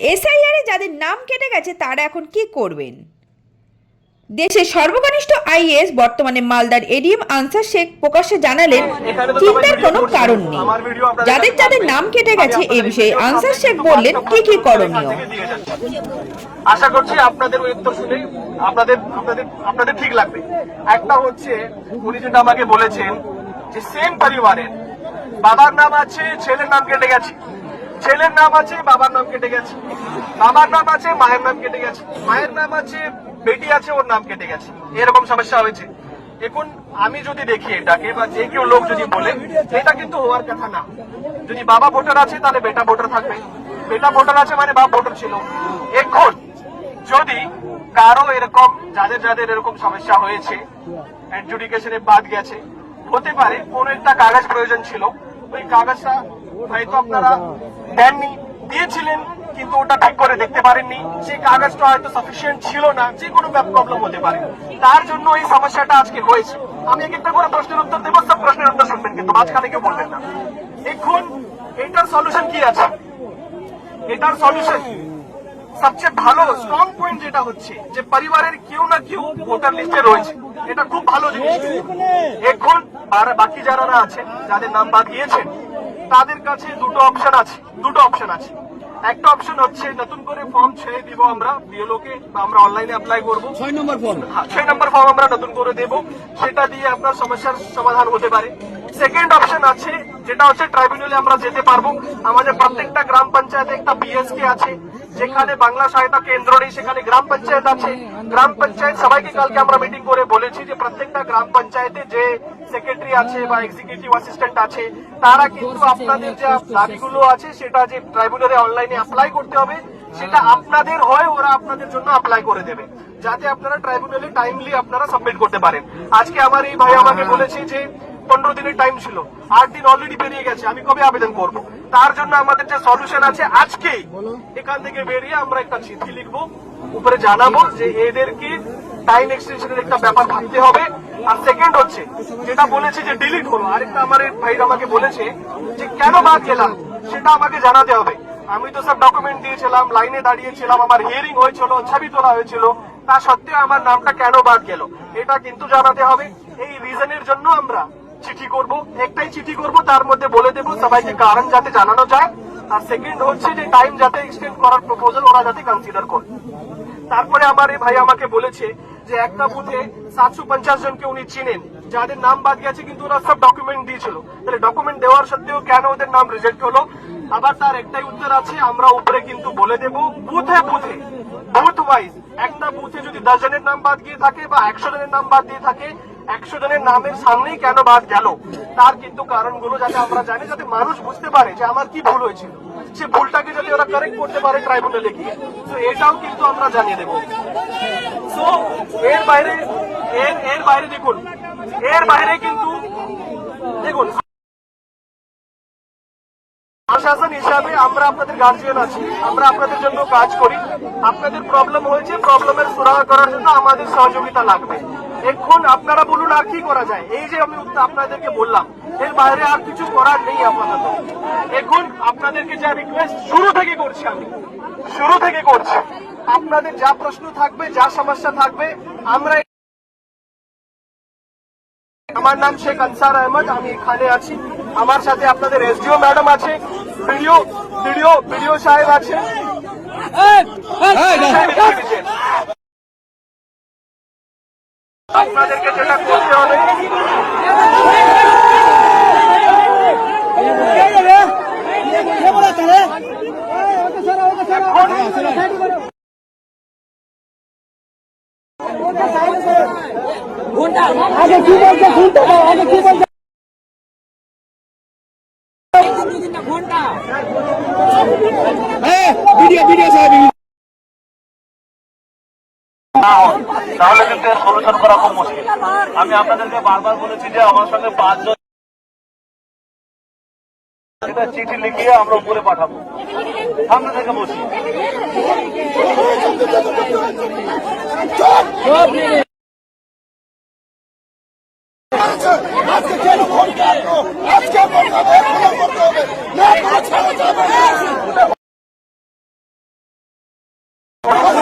এসআইআরে যাদের নাম কেটে গেছে তারা এখন কি করবেন? দেশের সর্বকনিষ্ঠ আইএএস বর্তমানে মালদার এডিএম আনসার শেখ প্রকাশ্যে জানালেন, চিন্তার কোনো কারণ নেই। যাদের যাদের নাম কেটে গেছে এ বিষয়ে আনসার শেখ বললেন কি কি করণীয়। আশা করছি আপনাদের উত্তর শুনে আপনাদের ঠিক লাগবে। একটা হচ্ছে উনি যেটা আমাকে বলেছেন যে সেম পরিবারের বাবার নাম আছে, ছেলের নাম কেটে গেছে, ছেলের নাম আছে, বাবার নাম কেটে গেছে, বাবার নাম আছে, মায়ের নাম কেটে গেছে, মায়ের নাম আছে, বেটি আছে, ওর নাম কেটে গেছে, এরকম সমস্যা হয়েছে। এখন আমি যদি দেখি এটাকে বা যে কেউ লোক যদি বলে, এটা কিন্তু হওয়ার কথা না। যদি বাবা ভোটার আছে তাহলে বেটা ভোটার থাকবে, বেটা ভোটার আছে মানে বাপ ভোটার ছিল। এখন যদি কারো এরকম যাদের যাদের এরকম সমস্যা হয়েছে, অ্যাডজুডিকেশনে বাদ গেছে, হতে পারে কোন একটা কাগজ প্রয়োজন ছিল, ওই কাগজটা হয়তো আপনারা দেননি, দিয়েছিলেন কিন্তু ওটা ঠিক করে দেখতে পারেননি, সেই কাগজটা হয়তো সাফিসিয়েন্ট ছিল না, যে কোনো প্রবলেম হতে পারে, তার জন্য এই সমস্যাটা আজকে হয়েছে। আমি এক একটা করে প্রশ্নের উত্তর দেবো, সব প্রশ্নের উত্তর শুনবেন কিন্তু মাঝখানে কেউ বলবেন না। এখন এটার সলিউশন কি আছে? এটার সলিউশন সবচেয়ে ভালো স্ট্রং পয়েন্ট যেটা হচ্ছে যে পরিবারের কেউ না কেউ ভোটার লিস্টে রয়েছে, এটা খুব ভালো জিনিস। এখন বাকি যারা আছে, যাদের নাম বাদ দিয়েছেন, তাদের কাছে দুটো অপশন আছে। একটা অপশন হচ্ছে নতুন করে ফর্ম ছেড়ে দিব আমরা বিএলও কে, বা আমরা অনলাইনে অ্যাপ্লাই করবো 6 নম্বর ফর্ম আমরা নতুন করে দেব, সেটা দিয়ে আপনার সমস্যার সমাধান হতে পারে। সেকেন্ড অপশন আছে যেটা হচ্ছে ট্রাইব্যুনালে আমরা যেতে পারবো। আমাদের প্রত্যেকটা গ্রাম পঞ্চায়েতে একটা বিএসকে আছে, যেখানে বাংলা সহায়তা কেন্দ্র নেই, সেখানে গ্রাম পঞ্চায়েত আছে। গ্রাম পঞ্চায়েত সবাইকে কালকে আমরা মিটিং করে বলেছি যে প্রত্যেকটা গ্রাম পঞ্চায়েতে যে সেক্রেটারি আছে বা এক্সিকিউটিভ অ্যাসিস্ট্যান্ট আছে, তারা কিন্তু আপনাদের যে দাবিগুলো আছে সেটা যে ট্রাইব্যুনালে অনলাইনে অ্যাপ্লাই করতে হবে, সেটা আপনাদের হয়, ওরা আপনাদের জন্য অ্যাপ্লাই করে দেবে, যাতে আপনারা ট্রাইব্যুনালে টাইমলি আপনারা সাবমিট করতে পারেন। আজকে আমার এই ভাই আমাকে বলেছে যে 15 দিনের টাইম ছিল, 8 দিন অলরেডি পেরিয়ে গেছে, আমি কবে আবেদন করব? তার জন্য আমাদের যে সলিউশন আছে, আজকেই এখান থেকে বেরিয়ে আমরা একটা চিঠি লিখবো, উপরে জানাবো যে এদেরকে টাইম এক্সটেনশনের একটা ব্যাপার ভাবতে হবে। আর সেকেন্ড হচ্ছে যেটা বলেছে যে ডিলিট হলো, আরেকটা আমার ভাই আমাকে বলেছে যে কেন বাদ গেলাম সেটা আমাকে জানাতে হবে। আমি তো সব ডকুমেন্ট দিয়েছিলাম, লাইনে দাঁড়িয়েছিলাম, আমার হিয়ারিং হয়েছিল, ছবি তোলা হয়েছিল, তা সত্ত্বেও আমার নামটা কেন বাদ গেল এটা কিন্তু জানাতে হবে। এই রিজনের জন্য আমরা চিঠি করব, একটাই চিঠি করব, তার মধ্যে বলে দেবো সবাইকে কারণ যাতে জানানো যায়। আর সেকেন্ড হচ্ছে যে টাইম যাতে এক্সটেন্ড করার প্রপোজাল ওরা যাতে কনসিডার করে। তারপরে আমার এই ভাই আমাকে বলেছে যে একটা বুথে 750 জনকে উনি চিনেন, যাদের নাম বাদ গেছে কিন্তু ওরা সব ডকুমেন্ট দিয়েছিল, তাহলে ডকুমেন্ট দেওয়ার সত্ত্বেও কেন ওদের নাম রিজেক্ট হলো? আবার তার একটাই উত্তর আছে, আমরা উপরে কিন্তু বলে দেবো বুথে বুথ ওয়াইজ, একটা বুথে যদি 10 জনের নাম বাদ গিয়ে থাকে বা 100 জনের নাম বাদ দিয়ে থাকে, 100 জনের নামের সামনেই কেন বাদ গেল তার কিন্তু কারণগুলো যাতে আমরা জানি, যাতে মানুষ বুঝতে পারে যে আমার কি ভুল হয়েছিল, সে ভুলটাকে যদি ওরা কারেক্ট করতে পারে ট্রাইব্যুনালে গিয়ে, তো এটাও কিন্তু আমরা জানিয়ে দেবো। তো এর বাইরে কিন্তু দেখুন, প্রশাসন হিসাবে আমরা আপনাদের গার্জিয়ান আছি, আমরা আপনাদের জন্য কাজ করি। আপনাদের প্রবলেম হয়েছে, প্রবলেমের সুরাহা করার জন্য আমাদের সহযোগিতা লাগবে। এখন আপনারা বলুন আর কি করা যায়? এই যে আমি আপনাদেরকে বললাম, এর বাইরে আর কিছু করার নেই আপাতত। এখন আপনাদেরকে যা রিকোয়েস্ট শুরু থেকে করছি, আপনাদের যা প্রশ্ন থাকবে, যা সমস্যা থাকবে, আমরা, আমার নাম শেখ আনসার আহমদ, আমি এখানে আছি, আমার সাথে আপনাদের এসডিও ম্যাডাম আছে, বিডিও সাহেব আছে, আপনাদেরকে যেটা করতে হবে আগে কি বলছে শুনতে দাও, আগে কি বলছে তাহলে কিন্তু এর সলিউশন করা খুব মুশকিল। আমি আপনাদেরকে বারবার বলেছি যে আমার সঙ্গে 5 জন এটা চিঠি লিখিয়ে আমরা উপরে পাঠাবো, সামনে থেকে বসি। পড়াশোনা